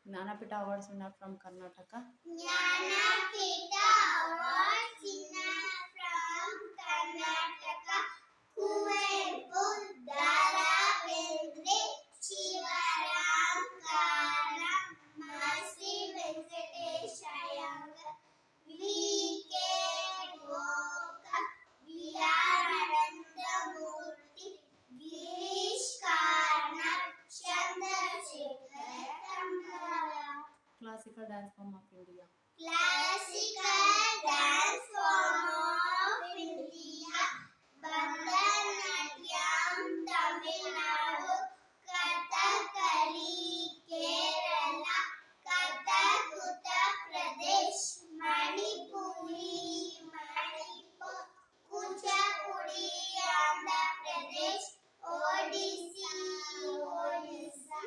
Jnanapita Awards winner from Karnataka. Jnanapita Awards winner from Karnataka. Kuvenpu, Dara Bendre, Shivaram Karam, Mercy Venkatesh Iyengar, V.K. Goka, V.R. Anantamurthy, Girish Karnad, Chandrasekhar Kamara. Classical dance form of India. Classical dance form of India. Bharatanatyam, Tamil Nadu. Kathakali, Kerala. Kathak, Uttar Pradesh. Manipuri, Manipur. Kuchipudi, Andhra Pradesh. Odissi, Odisha.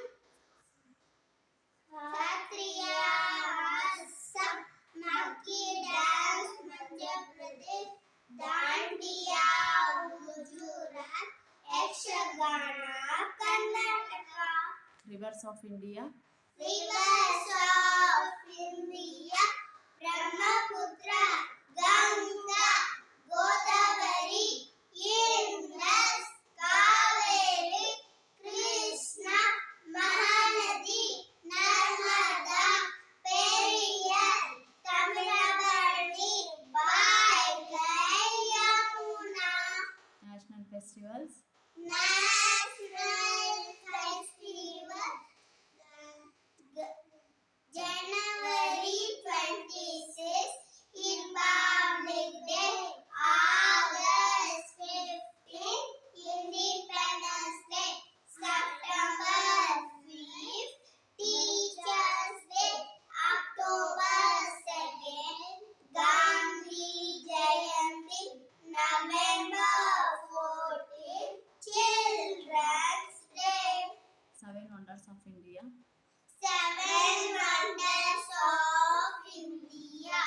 Satriya, Assam. Makki dance, Madhya Pradesh. Dandiya, Gujarat. Yakshagana, Karnataka. Rivers of India. Rivers of India. Brahmaputra, Ganga, Godavari, Indus, Kaveri, Krishna, Mahanadi, Narmada, Periyar, Tamarabarni, Vaigai, Yamuna. National festivals. National Festival. January 26th, Republic Day. August 15th, Independence Day. September 5th, Teachers Day. October 2nd, Gandhi Jayanti. November 14th, Children's Day. 7 wonders of India. 7 wonders of India.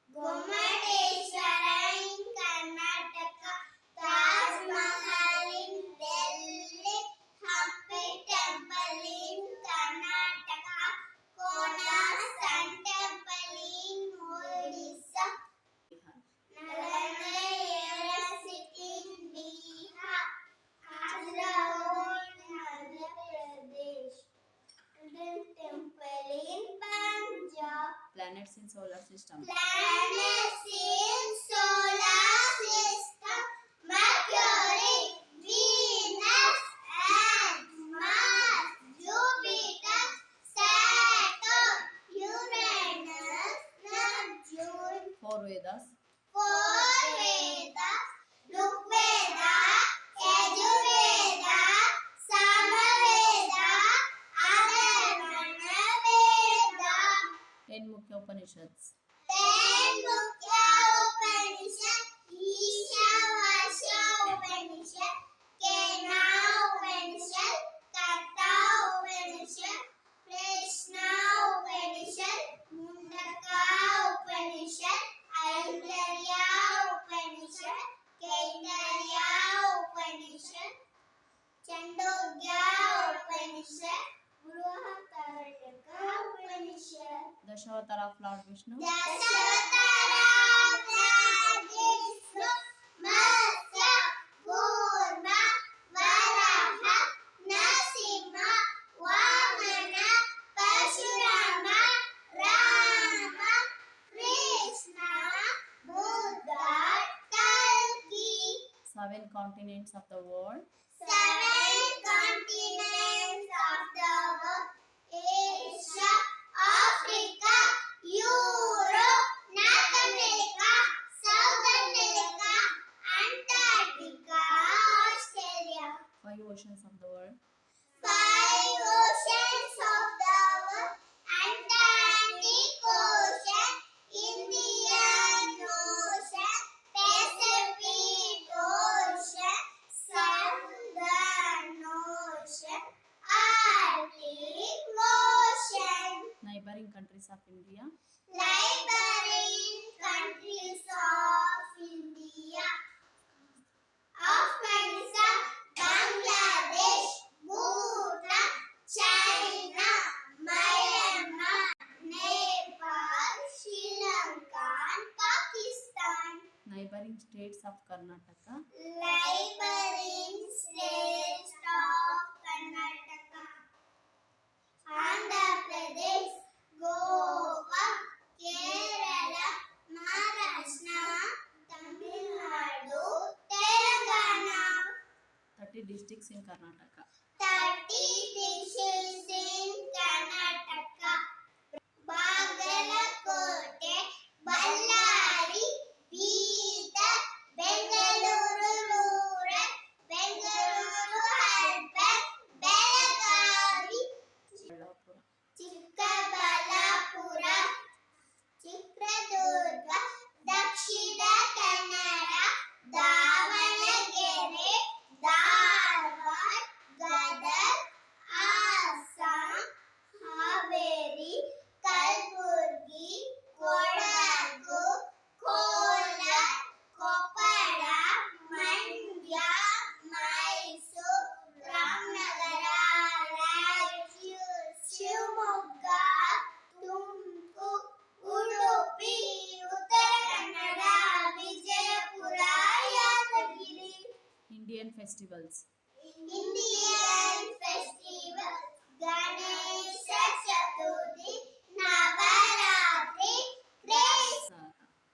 Gomateshwara in Karnataka. Taj Mahal in Delhi. Hampi Temple in Karnataka. Konark Sun Temple in Odisha. Nalanda University in Bihar. Hazarod in Madhya Pradesh. Golden Temple in Punjab. Planets in solar system. Planets in solar system. Mercury, Venus, and Mars, Jupiter, Saturn, Uranus, Neptune. 4 Vedas. 4 Vedas. Rigveda, Yajurveda, Samaveda, Atharvana Veda. 10 Mukhya Upanishads. 10 Mukhya Upanishad. Ishavasya Upanishad. Kena Upanishad. Katha Upanishad. Prashna Upanishad. Mundaka Upanishad. Aitharya Upanishad. Kaitarya Upanishad. Chandogya Upanishad. Brihadaranyaka Upanishad. Dashavatara of Lord Vishnu. Dashavatara Lord Vishnu. Matsya, Kurma, Varaha, Nasimha, Vamana, Parshurama, Rama, Krishna, Buddha, Kalki. 7 continents of the world. 7 continents of the world. Asia, Africa, Europe, North America, South America, Antarctica, Australia. 5 oceans of the world. 5 oceans of the world. Atlantic Ocean, Indian Ocean, Pacific Ocean, Southern Ocean, Arctic Ocean. Neighboring countries of India. Neighboring countries of India. Afghanistan, Bangladesh, Bhutan, China, Myanmar. Karnataka. Librarians State of Karnataka. Andhra Pradesh, Goa, Kerala, Maharashtra, Tamil Nadu, Telangana. 30 districts in Karnataka. 30 dishes in Karnataka. Bagalkote, Ballari, Bidar, Bengaluru Rural, Bengaluru Urban, Belagavi, Bellapura. Chikkaballapura, Chitradurga, Dakshina Kannada, Davanagere, Dharwad, Gadag, Assam, Haveri, Kalburgi, Kodagu, Kolar, Koppala, Mandya, Mysore, Ramnagara, Raichur, Shivamogga, Tumkur, Udupi, Uttara Kannada, Vijayapura, Yadagiri. Indian festivals. Indian festival, Ganesha Chaturthi, Navaratri,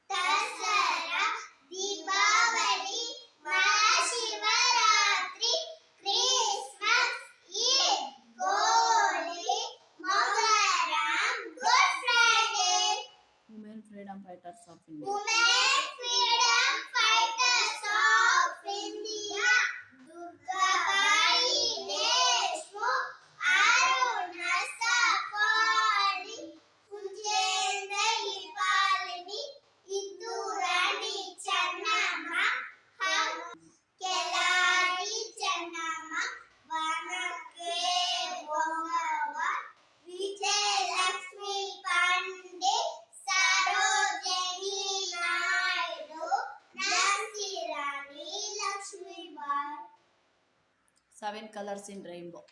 Dasara, Deepavali, Mahashivaratri, Christmas, Eid, Holi, Moharram, Good Friday. Women freedom fighters of India. Women freedom fighters of India. Durgabai Deshmukh, Aruna Safari, Pujendra Hipalini, Idurani Channamma, Kelari Channamma, Vanake Vongava, Vijay Lakshmi Pandit, Sarojini Naidu, Nancy Rani Lakshmi Bai. 7 colors in rainbow.